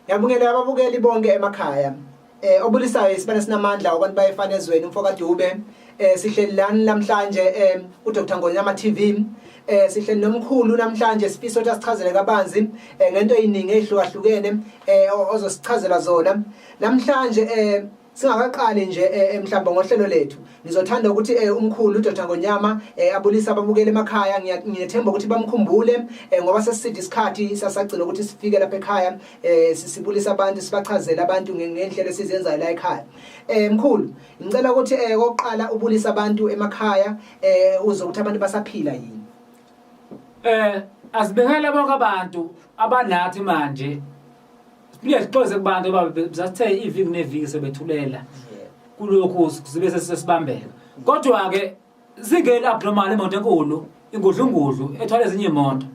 Yabungela ababukeli bonke emakhaya. Obulisayo isibane sinamandla abantu bayefana ezweni umfoka Dube. Sihleli lani namhlanje uDr Ngonyama TV. Sihleli nomkhulu namhlanje sifiso ukuthi asichazele kabanzi ngento eziningi ezihlukahlukene ozosichazela zona. Namhlanje singakaqali nje mhlawumbe ngohlelo lethu ngizothanda ukuthi umkhulu uDr Ngonyama abulisa ababukeli emakhaya ngiyethemba ukuthi bamkhumbule ngoba sesithi isikhathi sasagcina ukuthi sifike lapha ekhaya sisibulisa abantu sibachazela abantu ngendlela esizenzayo la ekhaya. Mkhulu ngicela ukuthi oqala ubulisa abantu emakhaya uzokuthi abantu basaphila yini. Asibekele bonke abantu abanathi manje. Sixoxe kubantu bazathe iviki neviki sebethulela kulokhu sibe sesibambeka kodwa ke singeli abnormal imoto enkulu ingudlungudlu ethwala ezinye imoto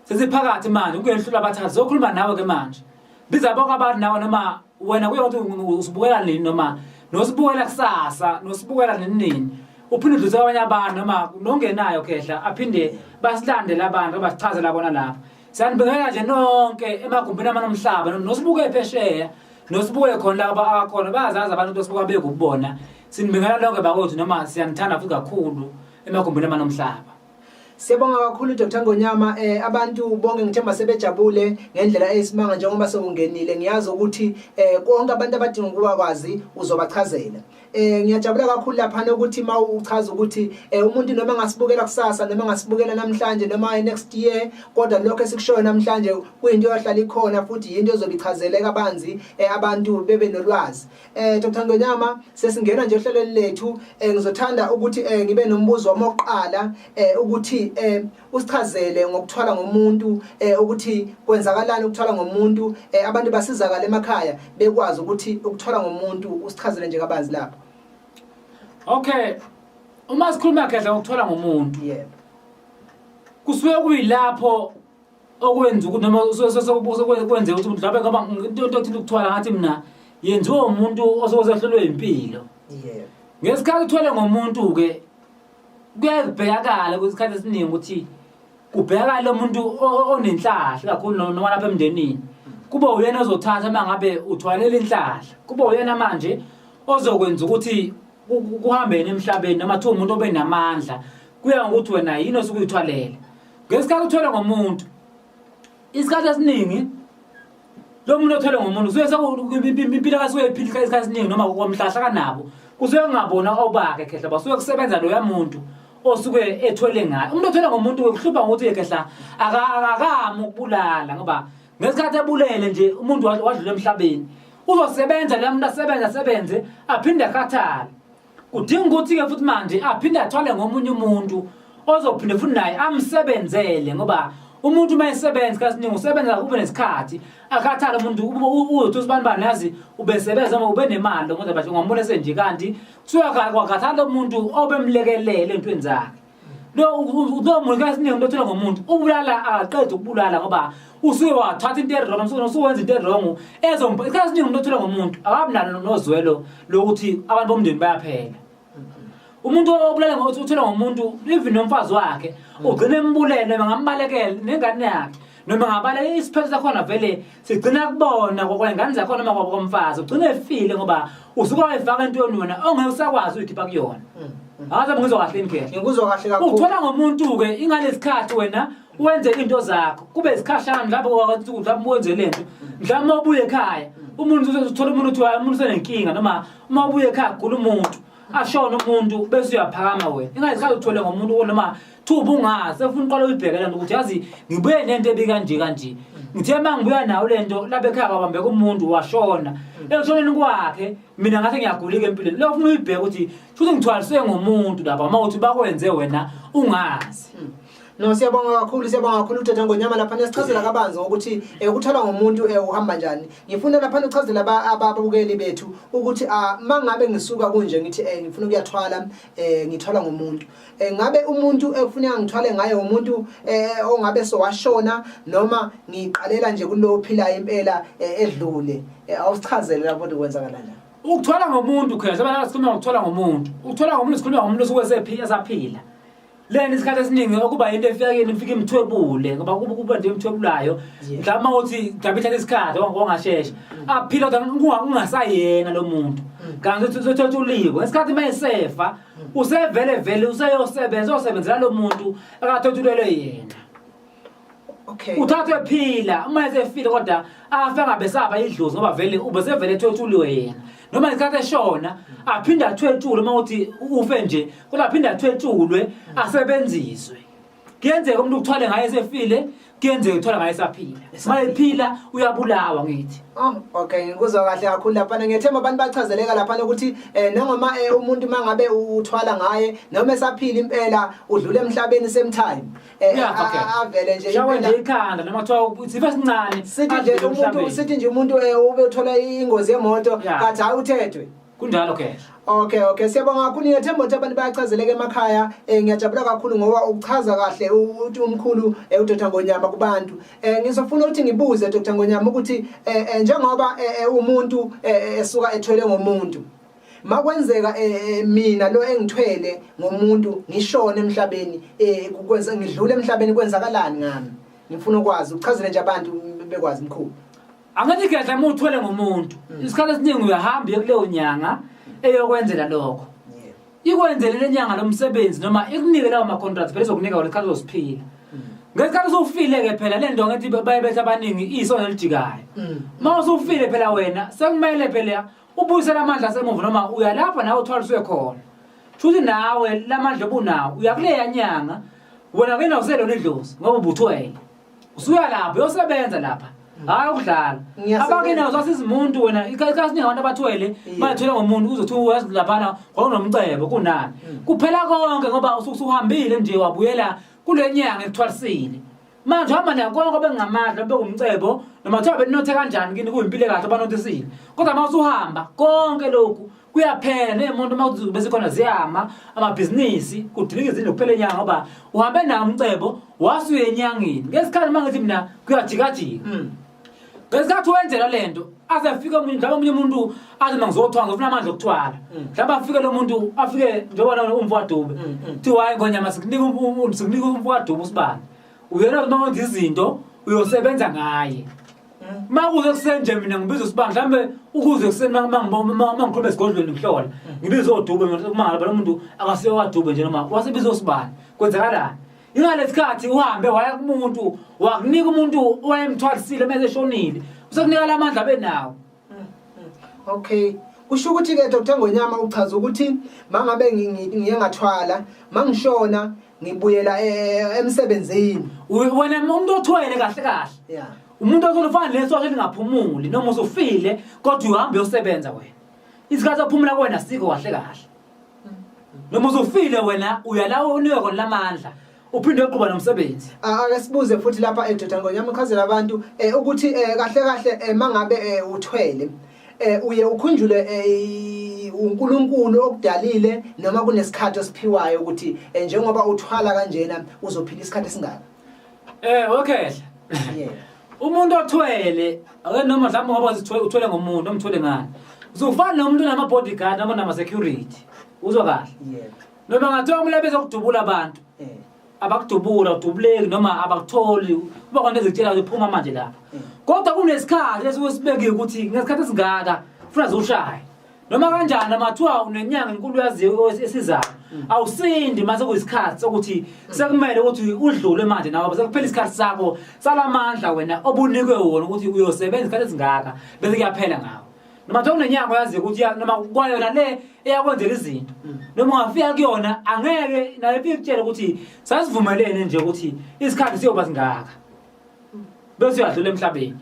sesiphakathi manje ungehlula abathathu zokhuluma nawe ke manje biza bonke abantu nawe noma wena kuyothi usibukela nini noma nosibukela kusasa nosibukela nini uphinde udluse abanye abantu noma nongenayo khehla aphinde basilandele abantu abasichazela bona lapha. Sanibekela nje nonke emagumbini amanomhlaba nosibuke ephesheya nosibuke khona laba akhona bayazazi abantu osibuka bekubona sinibekela lonke bakwethu noma siyanithanda futhi kakhulu emagumbini amanomhlaba. Siyabonga kakhulu Dr Ngonyama abantu bonke ngithemba sebejabule ngendlela eyisimanga njengoba sokungenile ngiyazi ukuthi konke abantu abadinga ukuba kwazi uzobachazela. Ngiyajabula kakhulu lapha ukuthi mawuchaza ukuthi umuntu noma ngasibukela kusasa noma ngasibukela namhlanje noma next year kodwa lokho esikushoyo namhlanje kuyinto yohlala ikhona futhi into ezobichazeleka abanzi abantu bebe nolwazi. Dr Ngonyama sesingena nje ohlelweni lethu ngizothanda ukuthi ngibe nombuzo wokuqala ukuthi usichazele ngokuthwala ngomuntu ukuthi kwenzakalani ukuthwala ngomuntu abantu basizakala emakhaya bekwazi ukuthi ukuthwala ngomuntu usichazele nje kabanzi lapha. Okay, uma sikhuluma kahle ngokuthola ngomuntu yebo kusuke kuyilapho okwenza ukuthi noma kwenze ukuthi mhlawumbe ngoba into ethile ukuthwala ngathi mina yenziwe umuntu osokuzehlelwe impilo. Yebo Ngesikhathi uthwele ngomuntu ke kuyabhekakala kwesikhathi esiningi ukuthi kubhekakala lo muntu onenhlahla kakhulu noma lapha emndenini kube uyena ozothatha mangabe uthwalela inhlahla kube uyena manje ozokwenza ukuthi kuhambene emhlabeni noma thi umuntu obenamandla kuya ngokuthi wena yini osukuyithwalela. Ngesikhathi uthwele ngomuntu isikhathi esiningi lo muntu othwele ngomuntu usuke impilo kasuke iphila isikhathi esiningi noma komhlahla kanabo kusuke ngabona obakhe khehla basuke kusebenza lo yamuntu osuke ethwele ngayo. Umuntu othwele ngomuntu ukuhlupha ngokuthi ekhehla akakamu ukubulala ngoba ngesikhathi ebulele nje umuntu wadlula emhlabeni uzosebenza la muntu asebenze aphinde akhathale. Kudinga ukuthi ke futhi manje aphinde athwale ngomunye umuntu ozophinde futhi naye amsebenzele ngoba umuntu mayesebenza kasiningi usebenza kube nesikhathi akhathale umuntu uthi usibani yazi ubesebenza uma ube nemali ngoba bathi ungambona senje kanti kusuka kwakhathale umuntu obemlekelele entweni zakhe. Lo muntu kasiningi umuntu othwele ngomuntu ubulala aqedwe ukubulala ngoba usuke wathatha into errong usuwenza into errong ezomba kasiningi umuntu othwele ngomuntu akabinalo nozwelo lokuthi abantu bomndeni bayaphela. Umuntu obulala ngokuthi uthwele ngomuntu even nomfazi wakhe ugcina embulele ngambalekele nengane yakhe noma ngabale isiphetho sakhona vele sigcina kubona ngokwengane zakho noma ngokomfazi ugcina efile ngoba usuke wayifaka entweni wena ongeke usakwazi uyikhipha kuyona. Akaze ngizwa kahle inkehle ngikuzwa kahle kakhulu uthwala ngomuntu ke ingalesikhathi wena wenze into zakho kube isikhashana lapho kwathi mhlawumbe wenze lento mhlawumbe ubuye ekhaya umuntu uzothola umuntu uthi umuntu senenkinga noma uma ubuye ekhaya gula umuntu ashona umuntu bese uyaphakama wena ingalesikhathi uthole ngomuntu noma thuba ungazi ufuna uqala uyibhekela ukuthi yazi ngibuye nento ebika kanje ngithe mangibuya nawo lento lapha ekhaya babambeka umuntu washona ekushoneni kwakhe mina ngathi ngiyagulika empilweni lo ufuna uyibheka ukuthi futhi ngithwaliswe ngomuntu lapha mawuthi bakwenze wena ungazi. No siyabonga kakhulu Dr Ngonyama lapha nesichazela kabanzi ukuthi ukuthwala ngomuntu uhamba kanjani. Ngifuna lapha uchazela ababukeli bethu ukuthi mangabe ngisuka kunje ngithi ngifuna ukuyathwala ngithwala ngomuntu. Ngabe umuntu ekufuneka ngithwale ngaye umuntu ongabe sowashona noma ngiqalela nje kulo ophilayo impela edlule. Awusichazele lapho kwenzakala kanjani. Ukuthwala ngomuntu khona sebala sikhuluma ngokuthwala ngomuntu. Ukuthwala ngomuntu sikhuluma ngomuntu osuke esaphila. lena isikhathi esiningi okuba into efika kini ifika imthwebule ngoba kuba nje imthwebulayo mhlawumbe uthi mhlawumbe ithatha isikhathi ongashesha aphila kungasayena lo muntu kanti uthethe uliwe isikhathi mayesefa usevele useyosebenzela lo muntu akathothulelwe yena. Okay. Uthathwe phila uma esefile kodwa afa ngabesaba idlozi ngoba vele ubesevele ethothulwe yena noma isikhathi eshona aphinda athwetshule uma uthi ufe nje kodwa aphinda athwetshulwe asebenziswe kuyenzeka umuntu ukuthwale ngaye esefile kuyenzeka ukuthwala ngaye esaphila mayephila uyabulawa ngithi. Okay ngikuzwa kahle kakhulu lapha ngiyethemba abantu bachazeleka lapha ukuthi noma umuntu mangabe uthwala ngaye noma esaphila impela udlule emhlabeni same time avele nje shawe nje ikhanda noma kuthiwa sifa sincane sithi nje umuntu ube uthola ingozi yemoto kathi hayi uthethwe kunjalo ke. Okay siyabonga kakhulu ngiyethemba ukuthi abantu bayachazeleka emakhaya ngiyajabula kakhulu ngoba ukuchaza kahle uthi umkhulu uDr Ngonyama kubantu ngizofuna ukuthi ngibuze Dr Ngonyama ukuthi njengoba umuntu esuka ethwele ngomuntu makwenzeka mina lo engithwele ngomuntu ngishona emhlabeni kwenza ngidlule emhlabeni kwenzakalani ngami ngifuna ukwazi uchazele nje abantu bekwazi mkhulu. Angathi khetha uma uthwele ngomuntu isikhathi esiningi uyahamba kuleyo nyanga eyokwenzela lokho ikwenzele lenyanga lomsebenzi noma ikunike lawo ma contracts phela sokunika wona isikhathi zosiphila ngesikhathi usufile ke phela le nto ngithi bayebetha abaningi isona lijikayo uma usufile phela wena sekumele phela ubuyisela amandla asemuva noma uyalapha nawe uthwaliswe khona futhi nawe lamandla obunawo uyakuleya nyanga wena kena uselona idlozi ngoba ubuthwele usuya lapha uyosebenza lapha hayi ukudlala abakena uzasiza umuntu wena ikhathi ningabantu abathwele bathwele ngomuntu uzothi uyazi lapha ngonomcebo kunani kuphela konke ngoba usuhambile nje wabuyela kule nyanga ekuthwalisile manje hamba nakonke obengamandla bekumcebo noma kuthiwa benothe kanjani kini kuyimpilo kahle abanothisile kodwa uma usuhamba konke lokhu kuyaphela nemuntu mawuthi bese khona ziyama amabhizinisi kudilika izinto kuphela enyanga ngoba uhambe nawo umcebo wasuye enyangeni ngesikhathi mangithi mina kuyajikajika ngesikhathi wenzela lento azafika mhlawumbe umuntu athi mangizothwala ngifuna amandla okuthwala mhlawumbe afike lo muntu afike njengoba umfowadabe thi hayi Ngonyama sikunika umfowadabe usibani uyena uma wenza izinto uyosebenza ngaye makuze kusenje mina ngibiza usibani mhlambe ukuze kuseni mangikhuluma esigodlweni ngihlola ngibiza oDube mangala lo muntu akasiyo waDube nje noma wasebiza usibani kwenzakalani ingalesikhathi uhambe waya kumuntu wakunika umuntu owayemthwalisile mase eshonile usekunika lamandla benawo. Okay kusho ukuthi ke Dr Ngonyama uchaza ukuthi mangabe ngiye ngathwala mangishona ngibuyela emsebenzini wena umuntu othwele kahle umuntu ozofanele leso lingaphumuli noma usufile kodwa uhambe uyosebenza wena isikhathi sokuphumula kwena sikho kahle noma usufile wena uyalawo unikwe khona lamandla uphinde uqhuba nomsebenzi. Ake sibuze futhi lapha Dr Ngonyama uchazela abantu ukuthi kahle mangabe uthwele uye ukhunjule uNkulunkulu okudalile noma kunesikhathi osiphiwayo ukuthi njengoba uthwala kanjena uzophila isikhathi esingaka. Okay. Umuntu othwele ake noma mhlawumbe ngoba uthwele ngomuntu omthwele ngani uzofana nomuntu nama bodyguard noma nama security uzwa kahle noma ngathiwa umlebe bezokudubula abantu abakudubula udubuleki noma abakutholi kuba khona ezitshela uphuma manje lapha kodwa kunesikhathi esibeke ukuthi ngesikhathi esingaka ufuna uzoshaye noma kanjani amathiwa unenyanga enkulu yaziyo esizayo awusindi mase kuyisikhathi sokuthi sekumele ukuthi udlule manje nawe bese kuphela isikhathi sakho salamandla wena obunikwe wona ukuthi uyosebenza isikhathi esingaka bese kuyaphela ngawo noma thona unenyanga yaziyo ukuthi noma kwayona le eyakwenzela izinto noma ungafika kuyona angeke naye ikutshela ukuthi sasivumelene nje ukuthi isikhathi siyoba singaka bese uyadlula emhlabeni.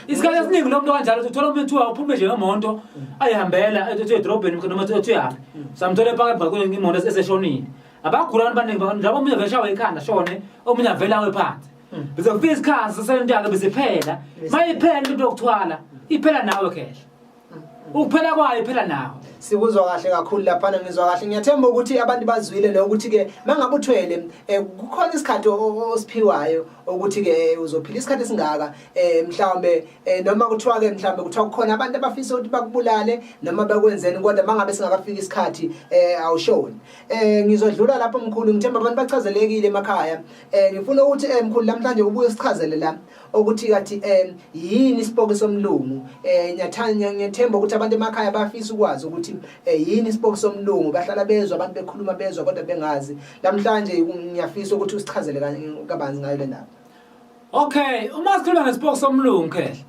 Isikhathi esiningi lo muntu kanjalo uthola umuntu uphume nje ngemonto ayihambela ethi edrobheni noma ethi yaphi samthole phakathi bakwenye imoto eseshonile abagula abantu abaningi njalo omunye vele shawe ikhanda shone omunye avela awe phansi bese kufika isikhathi sesento yakhe bese phela mayiphela into yokuthwala iphela nawe khehle ukuphela kwayo phela nawo sikuzwa kahle kakhulu lapha ngizwa kahle ngiyathemba ukuthi abantu bazwile lokuthi ke mangabe uthwele kukhona isikhathi osiphiwayo ukuthi ke uzophila isikhathi singaka mhlawumbe noma kuthiwa ke mhlawumbe kuthiwa kukhona abantu abafisa ukuthi bakubulale noma bakwenzeni kodwa mangabe singakafika isikhathi awushoni ngizodlula lapho mkhulu ngithemba abantu bachazelekile emakhaya ngifuna ukuthi mkhulu namhlanje ubuye usichazele la ukuthi kathi yini isipoko somlungu ngiyathemba ukuthi abantu emakhaya bafisa ukwazi ukuthi yini isipoko somlungu bahlala bezwa abantu bekhuluma bezwa kodwa bengazi namhlanje ngiyafisa ukuthi usichazele kabanzi ngayo le ndaba. Okay, uma sikhuluma ngesipoko somlungu ke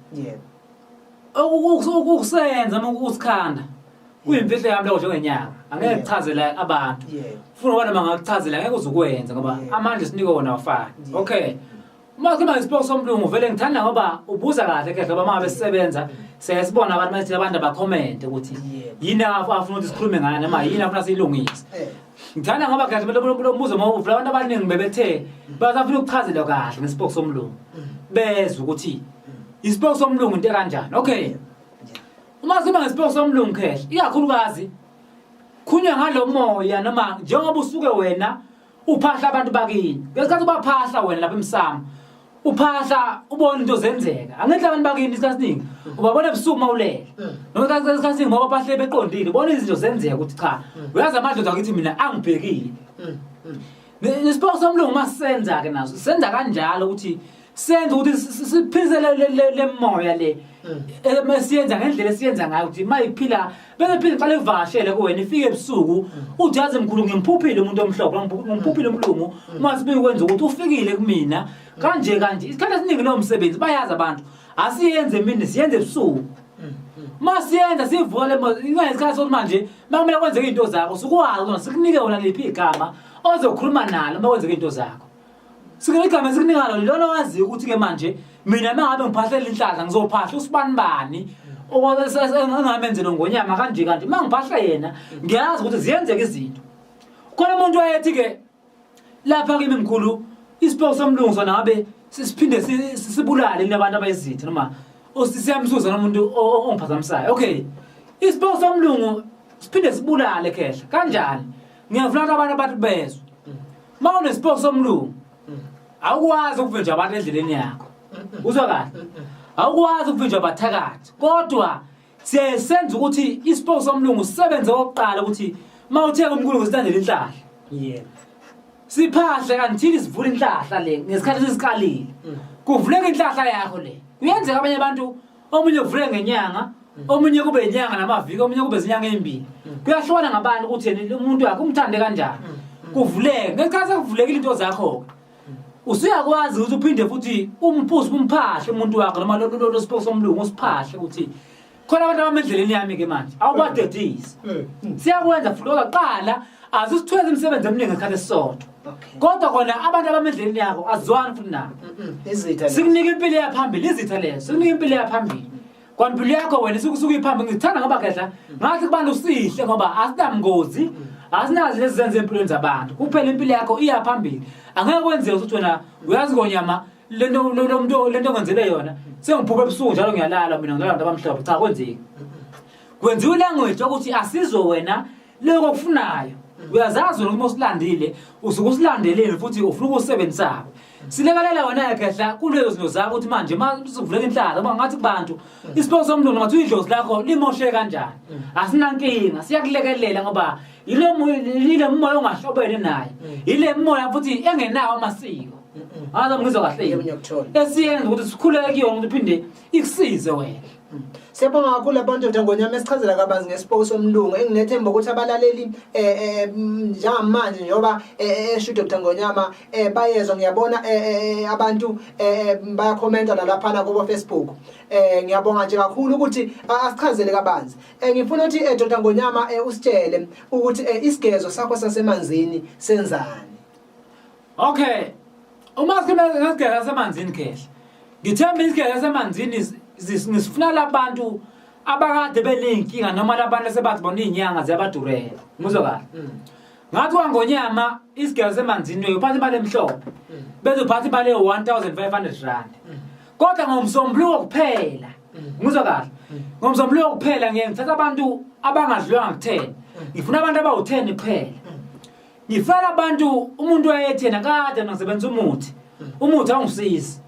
ukusenza ukusikhanda kuyimfihlo yami lokho njengenyanga angeke ngichazele abantu ufuna ubona mangakuchazela ngeke uzukwenza ngoba amandla sinikwe wona awafani. Okay, uma sikhuluma ngesipoko somlungu vele ngithanda ngoba ubuza kahle ke ngoba mangabe sisebenza siyasibona abantu manje abantu abacomment ukuthi yini afuna ukuthi sikhulume ngani noma yini afuna siyilungise. Ngithanda ngoba kahle lo muzo mawuvula abantu abaningi bebethe bazafuna ukuchazela kahle ngesipoko somlungu bezwe ukuthi isipoko somlungu into kanjani. Okay, uma sikhuluma ngesipoko somlungu kahle ikakhulukazi khunywa ngalo moya noma njengoba usuke wena uphahla abantu bakini ngesikhathi ubaphahla wena lapha emsamo uphahla ubona into zenzeka angithi abantu bakini isikhathi ubabona ebusuku mawulele noma isikhathi ngoba bahle beqondile ubona izinto zenzeka ukuthi cha uyazi amadlozi akithi mina angibhekile nesipoko somlungu masenza ke naso senza kanjalo ukuthi senze ukuthi siphizele le moya le siyenza ngendlela esiyenza ngayo ukuthi mayiphila bese phila qale ivashele kuwena ifike ebusuku uthi yazi mkhulu ngimphuphile umuntu omhlophe ngimpuphile umlungu masibe ukwenza ukuthi ufikile kumina kanje isikhathi esiningi lo msebenzi bayazi abantu asiyenze mina siyenze ebusuku masiyenza sivule ingesikhathi sokuthi manje makumele kwenzeke izinto zakho sukwazi ukuthi sikunike wona liphi igama ozokhuluma nalo makwenzeke izinto zakho sikule igama sikunika lona wazi ukuthi ke manje mina mangabe ngiphahlela inhlahla ngizophahla usibanibani ongamenzelwe ngonyama kanje mangiphahla yena ngiyazi ukuthi ziyenzeka izinto khona umuntu wayethi ke lapha kimi mkhulu isipoko somlungu sona ngabe siphinde sibulale labantu abayizitha noma osisiyamsuza nomuntu ongiphazamisayo. Okay, isipoko somlungu siphinde sibulale khehla kanjani ngiyafuna abantu abathi bezwe mawunesipoko somlungu awukwazi ukuvinjwa abantu endleleni yakho uzwa kahle awukwazi ukuvinjwa abathakathi kodwa siyasenza ukuthi isipoko somlungu sisebenze oqala ukuthi mawutheka umkhulu usithandele inhlahla siphahle kanti sivule inhlahla le ngesikhathi sesikalile kuvuleka inhlahla yakho le kuyenzeka abanye abantu omunye uvule ngenyanga omunye kube inyanga namaviki omunye kube izinyanga ezimbili kuyahlona ngabantu ukuthi umuntu wakhe umthande kanjani kuvuleke ngesikhathi kuvulekile into zakho usuyakwazi ukuthi uphinde futhi umphahle umuntu wakhe noma lo sipoko somlungu usiphahle ukuthi khona abantu abamendleleni yami ke manje awubadedisi siyakwenza futhi oqala azisithweze imisebenzi eminingi ngesikhathi esisodwa kodwa khona abantu abamendleleni yakho azizwani futhi nabo izitha sikunika impilo yaphambili izitha lezo sikunika impilo yaphambili kwempilo yakho wena sukusuka iphambili ngithanda ngoba kahle ngathi kubantu sihle ngoba asinamngozi asinazi lezi zenze empilweni zabantu kuphela impilo yakho iyaphambili angeke kwenzeke ukuthi wena uyazi ngonyama lento ngenzele yona sengiphupha ebusuku njalo ngiyalala mina ngilala abantu abamhlophe cha kwenzeki kwenziwa language ukuthi asizwe wena lokho okufunayo uyazazi ukuthi usilandile usuke usilandeleni futhi ufuna ukusebenzisa silekelela wena kahle kulezo zinto zakho ukuthi manje masivuleka inhlala ngoba ngathi kubantu isipoko somlungu ngathi idlozi lakho limoshe kanjani asinankinga siyakulekelela ngoba ile moya ongahlobene naye ile moya futhi engenawo amasiko ngaze ngizwa kahle esiyenza ukuthi sikhuleke kuyona ukuthi phinde ikusize wena. Siyabonga kakhulu abantu ngonyama esichazela kabanzi ngesipoko somlungu enginethemba ukuthi abalaleli njengamanje njoba eshudo Dr. Ngonyama bayezwa ngiyabona abantu bayakhomenta lapha kubo Facebook ngiyabonga nje kakhulu ukuthi asichazele kabanzi ngifuna ukuthi Dr. Ngonyama usitshele ukuthi isigezo sakho sasemanzini senzani. Okay, uma sikhuluma ngesigezo sasemanzini kahle ngithemba isigezo sasemanzini ngisifuna labantu abakade benenkinga noma labantu sebathi bona izinyanga ziyabadurela ngizwa kahle ngathi kwangonyama isigelo semanzini uyophatha imali emhlophe bezophatha imali 1500 rand kodwa ngomsombuluko kuphela ngizwa kahle ngomsombuluko kuphela ngithatha abantu abangadliwanga ku10 ngifuna abantu abawu10 kuphela ngifaka abantu umuntu wayethena kade ngisebenza umuthi awungisizi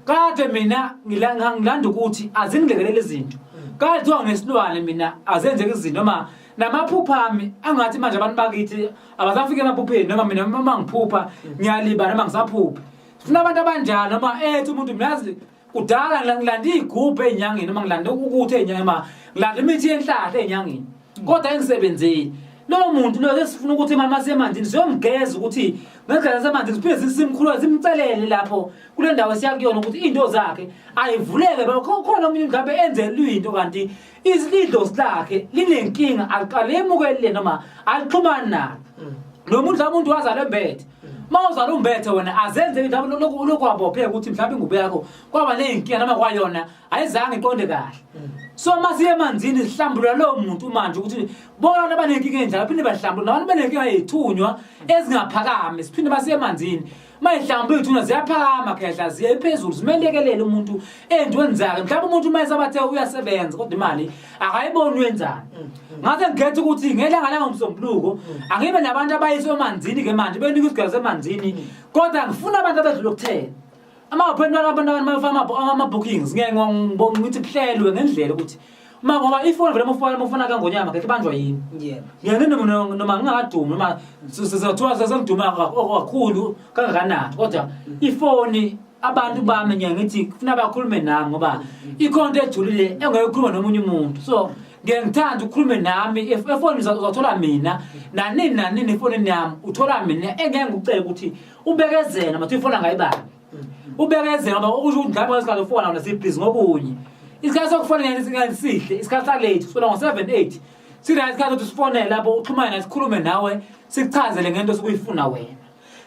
kade mina ngilanda ukuthi azingilekelele izinto kade thiwa ngesilwane mina azenzeke izinto noma namaphupha ami angathi manje abantu bakithi abasafike emaphupheni noma mina uma ngiphupha ngiyaliba noma ngisaphupha sifuna abantu abanjani noma ethi umuntu miyazi kudala ngilanda igubhe enyangeni noma ngilanda ukuthi enyangeni noma ngilanda imithi yenhlahla enyangeni kodwa engisebenzeni lo muntu lo esifuna ukuthi mama semanzini siyomgeza ukuthi ngegeza semanzini sipheze simkhulula simcelele lapho kule ndawo siyakuyona ukuthi into zakhe ayivuleke khona umuntu ngabe enzelwe into kanti izidlo zakhe linenkinga aliqalemukelele noma alixhumana nalo lo muntu wazala embethe mawuzala umbethe wena azenze indaba lokho abophe ukuthi mhlawumbe ingube yakho kwaba nenkinga noma kwayona ayizange iqonde kahle so masiye emanzini sihlambulula lo muntu manje ukuthi bona abanenkinga enjalo phinde bahlambulula nabantu banenkinga yethunywa ezingaphakame siphinde basiye emanzini mayihlambulula ithunywa ziyaphakama khehla ziye phezulu simelekelele umuntu endweni zakhe mhlawumbe umuntu mayesabathe uyasebenza kodwa imali akayiboni wenzani ngathi ngikhetha ukuthi ngelanga langomsombuluko angibe nabantu abayiswe emanzini ke manje benika isigaba emanzini kodwa ngifuna abantu abadlula ukuthela ama-appointment abantu mayofaka ama-bookings ngithi kuhlelwe ngendlela ukuthi ngoba ifoni vele mufuna kangonyama kekhe banjwa yini ngiyangini noma ngingakadumi noma sizathiwa sesengiduma kakhulu kangakanani kodwa ifoni abantu bami ngiyangithi kufuna bakhulume nami ngoba ikhonto ejulile engayokhuluma nomunye umuntu so ngiyangithanda ukukhulume nami efoni uzathola mina nanini efonini yami uthola mina engeke ngikucela ukuthi ubekezela mathi ifoni angayibani ubekezela ngoba ukusho ukuthi ngabe ngesikhathi ufona nasibhizi ngobunye isikhathi sokufonela sihle isikhathi salate sifona ngo7-8 sira isikhathi ukuthi sifonele lapho uxhumane nathi sikhulume nawe sikuchazele ngento sokuyifuna wena.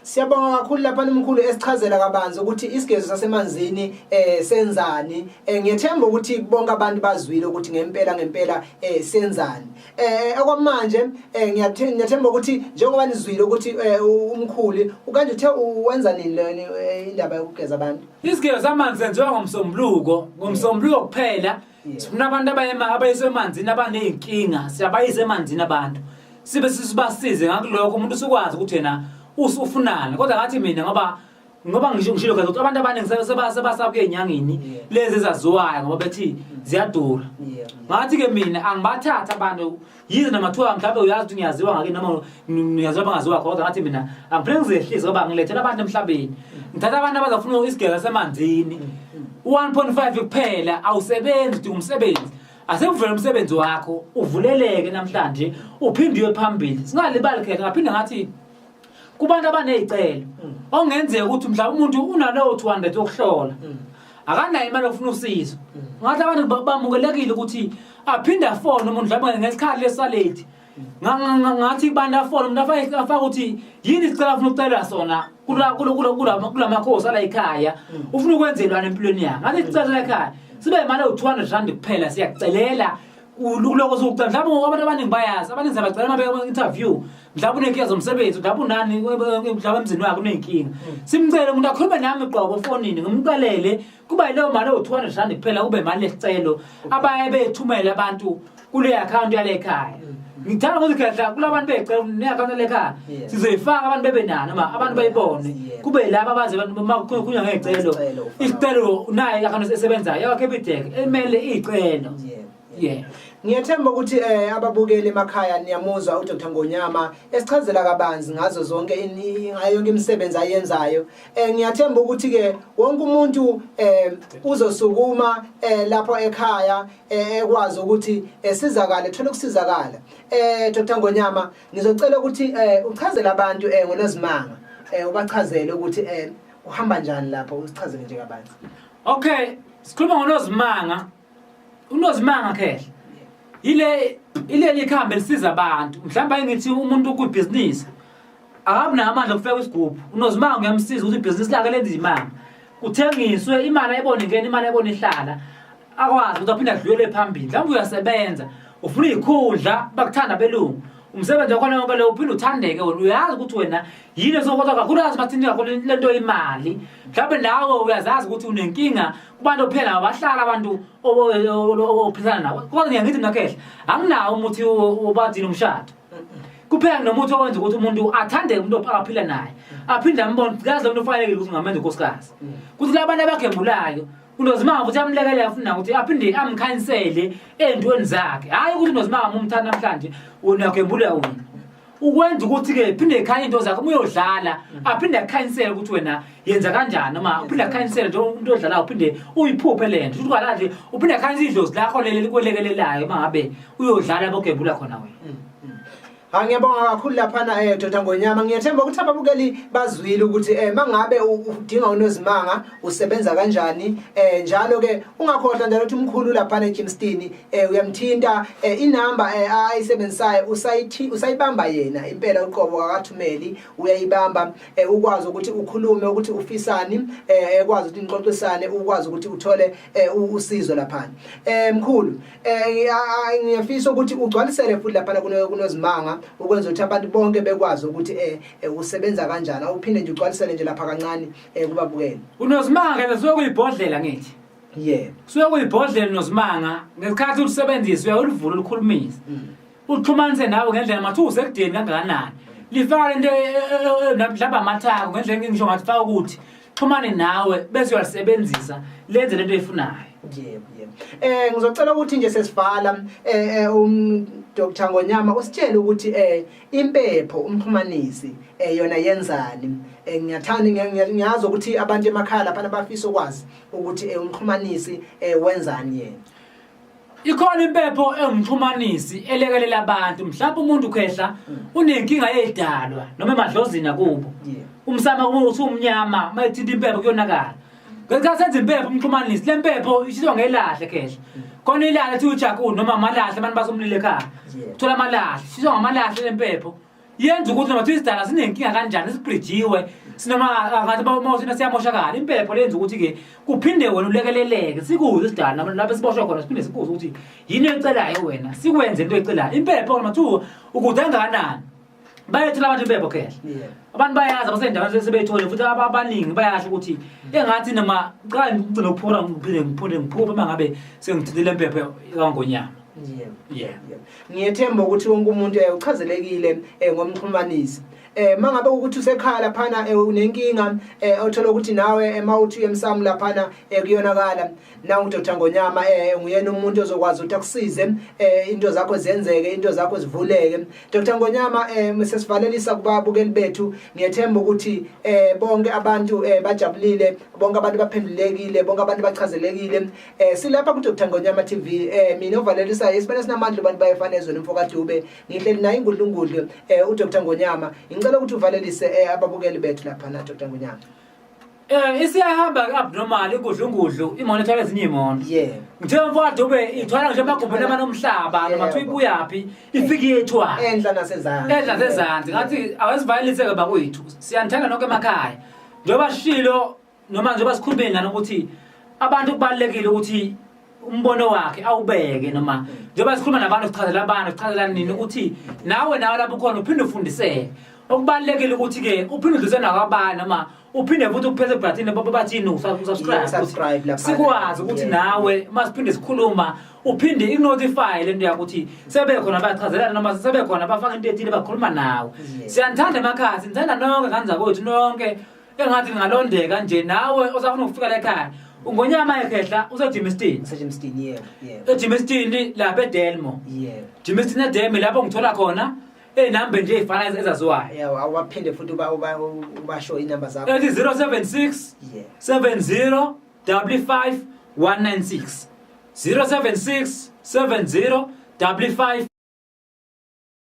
Siyabonga kakhulu lapha nomkhulu esichazela kabanzi ukuthi isigezo sasemanzini senzani. Ngiyethemba ukuthi bonke abantu bazwile ukuthi ngempela senzani. Okwamanje ngiyathemba ukuthi njengoba nizwile ukuthi umkhulu ukanje uthe wenza nini indaba yokugeza abantu. Isigezo samanzi senziwa ngomsombuluko kuphela. Sifuna abantu abayisemanzini abaneyinkinga siyabayisa emanzini abantu. Sibe sibasize ngakuloko umuntu usukwazi ukuthi yena usufunana kodwa ngathi mina ngoba ngishilo kahle ukuthi abantu abaningi sebasabuke enyangeni lezi ezaziwayo ngoba bethi ziyadura. Ngathi ke mina angibathatha abantu yize namathuba mhlawumbe uyazi ukuthi ngiyaziwa ngake noma ngiyaziwa bangaziwa kodwa ngathi mina angiphelele ngizehlisa ngoba ngilethela abantu emhlabeni. Ngithatha abantu abazafuna isigeza semanzini 1.5 kuphela awusebenzi uthi umsebenzi asekuvela umsebenzi wakho uvuleleke namhlanje uphindiwe phambili singalibali khetha ngaphinde ngathi kubantu abanezicelo ongenzeka ukuthi mhlawumbe umuntu unalo 200 yokuhlola akanayo imali ofuna usizo ngathi abantu bamukelekile ukuthi aphinde afone umuntu mhlawumbe ngesikhathi lesalate ngathi bantu afone umuntu afaka ukuthi yini isicela ufuna ukucela sona kula makhosi ala ekhaya ufuna ukwenzelwa empilweni yakhe ngathi isicela ekhaya sibe imali u200 kuphela siyakucelela uloko sokucela mhlawumbe abantu abaningi bayazi abaningi sabacela mabe interview mhlawumbe unenkinga zomsebenzi mhlawumbe unani mhlawumbe emzini wakhe unenkinga simcela umuntu akhulume nami qobo efonini ngimqalele kuba yileyo mali u200 kuphela kube imali lesicelo abaye bethumela abantu kule account yale ekhaya. Ngithanda ukuthi kahle kulabantu becela ne-account yale ekhaya sizoyifaka abantu bebe nani noma abantu bayibone kube laba abaze kunya ngecelo isicelo naye i-account esebenzayo yakhe Capitec emele icelo. Ngiyethemba ukuthi ababukeli emakhaya niyamuzwa uDr Ngonyama esichazela kabanzi ngazo zonke ngayo yonke imisebenzi ayenzayo. Ngiyathemba ukuthi ke wonke umuntu uzosukuma lapho ekhaya ekwazi ukuthi sizakale thola ukusizakala. Dr Ngonyama ngizocela ukuthi uchazele abantu ngolozimanga ubachazele ukuthi uhamba njani lapho usichazele nje kabanzi. Okay, sikhuluma ngolozimanga. Unozimanga khehle ile likhambe lisiza abantu mhlawumbe ngithi umuntu kubusiness akabi namandla okufeka isigubhu unozimanga uyamsiza ukuthi ibusiness lakhe lenze imali kuthengiswe imali ayibone ngene imali ayibone ihlala akwazi ukuthi aphinde adlule phambili mhlawumbe uyasebenza ufuna ikhundla bakuthanda belungu umsebenzi wakho lonke lo uphinde uthandeke wena uyazi ukuthi wena yini ezokwenza kakhulu azimathini kakhulu lento imali mhlawumbe nawe uyazazi ukuthi unenkinga kubantu kuphela abahlala abantu ophilana nabo kodwa ngiyangithi mnakhehla anginawo umuthi obathini umshado kuphela nomuthi owenza ukuthi umuntu athande umuntu aphila naye aphinde ambone kaze umuntu ufanele ukuthi ngamenza unkosikazi kuthi labantu abagembulayo uNozimanga futhi amlekelela afuna ukuthi aphinde amkhansele endweni zakhe hayi ukuthi uNozimanga umthanda namhlanje unakembula wena ukwenza ukuthi ke phinde ekhaya into zakhe uyodlala aphinde akhansele ukuthi wena yenza kanjani noma uphinde akhansele nje umuntu odlalayo uphinde uyiphuphe lento ukuthi kwalahle uphinde akhansele idlozi lakho leli kwelekelelayo mangabe uyodlala abogembula khona wena Ngiyabonga kakhulu lapha Dr Ngonyama ngiyathemba ukuthi ababukeli bazwile ukuthi mangabe udinga uNozimanga usebenza kanjani njalo ke ungakhohlwa njalo ukuthi umkhulu lapha eJimston uyamthinta inamba ayisebenzisayo usayibamba yena impela uqobo akathumeli uyayibamba ukwazi ukuthi ukhulume ukuthi ufisani ekwazi ukuthi nixoxisane ukwazi ukuthi uthole usizo lapha mkhulu ngiyafisa ukuthi ugcwalisele futhi lapha kuNozimanga ukwenza ukuthi abantu bonke bekwazi ukuthi usebenza kanjani awuphinde nje ugcwalisele nje lapha kancane kubabukeli uNozimanga ke suke kuyibhodlela ngithi yebo suke kuyibhodlela uNozimanga ngesikhathi ulisebenzisa uyalivula ulikhulumisa uxhumanise nawe ngendlela mathi usekudeni kangakanani lifaka lento mhlawumbe amathako ngendlela ngisho ngathi faka ukuthi xhumane nawe bese uyalisebenzisa lenze lento eyifunayo yebo ngizocela ukuthi nje sesivala Dr Ngonyama usitshele ukuthi impepho umxhumanisi yona yenzani ngiyathanda ngiyazi ukuthi abantu emakhaya lapha abafisa ukwazi ukuthi umxhumanisi wenzani yena ikhona impepho engumxhumanisi elekelela abantu mhlawumbe umuntu ukhehla unenkinga yedalwa noma emadlozini akubo umsama ukuthi umnyama mayithinta impepho kuyonakala ngesikhathi senza impepho umxhumanisi le mpepho isizwa ngelahle khehla khona ilahle ethi uJaku noma amalahle abantu basomlile ekhaya thola amalahle isizwa ngamalahle le mpepho yenza ukuthi noma isidala sinenkinga kanjani sibridgiwe sinoma ngathi mawusina siyamoshakala impepho lenza ukuthi ke kuphinde wena ulekeleleke sikuze isidala lapho siboshwa khona siphinde sikuze ukuthi yini ecelayo wena sikwenze into ecelayo impepho noma thu ukuthi engakanani bayethela abantu impepho khehla abantu bayazi abasendaweni sebeyithole futhi abaningi bayasho ukuthi engathi noma qala ngicela ukuphura ngiphinde ngiphuphe mangabe sengithithile impepho kaNgonyama ngiyethemba ukuthi wonke umuntu uchazelekile ngomxhumanisi mangabe ukuthi usekhala laphana unenkinga othola ukuthi nawe mawuthi emsamo laphana kuyonakala na uDr Ngonyama nguyena umuntu ozokwazi ukuthi akusize into zakho zenzeke into zakho zivuleke Dr Ngonyama sesivalelisa kubabukeli bethu ngiyethemba ukuthi bonke abantu bajabulile bonke abantu baphendulekile bonke abantu bachazelekile silapha ku Dr Ngonyama TV mina uvalelisa isibane sinamandla abantu bayefanezwe nomfokadube ngihleli naye ingudlungudlu uDr Ngonyama ngicela ukuthi uvalelise ababukeli bethu lapha na Dr Ngonyama isiyahamba abnormal igudlungudlu imonitha ezinye imono ngithe mfowethu ithwala nje amagubheni amanomhlaba noma kuthi ibuyaphi ifike yethwa endla nasezansi ngathi awesivalelise ke bakwethu siyanthanda nonke emakhaya njengoba shilo noma njengoba sikhulumeni ngani ukuthi abantu kubalekile ukuthi umbono wakhe awubeke noma njengoba sikhuluma nabantu sichazela abantu sichazela nini ukuthi nawe lapho khona uphinde ufundiseke okubalekile ukuthi ke uphinde udlusena kwabani noma uphinde futhi uphethe button babathini usubscribe sikwazi ukuthi nawe masiphinde sikhuluma uphinde inotify lento yakuthi sebekhona abachazelana noma sebekhona abafaka into ethile bakhuluma nawe siyanthanda emakhaya sithanda nonke kanza kwethu nonke engathi ngalondeka nje nawe osafuna ukufika la ekhaya uNgonyama ekhehla useJimston eJimston lapha eDelmo Jimston eDelmo lapho ngithola khona number nje efana ezaziwayo awaphinde futhi ubasho inamba zakho ethi 076 70 55 196 076 70 55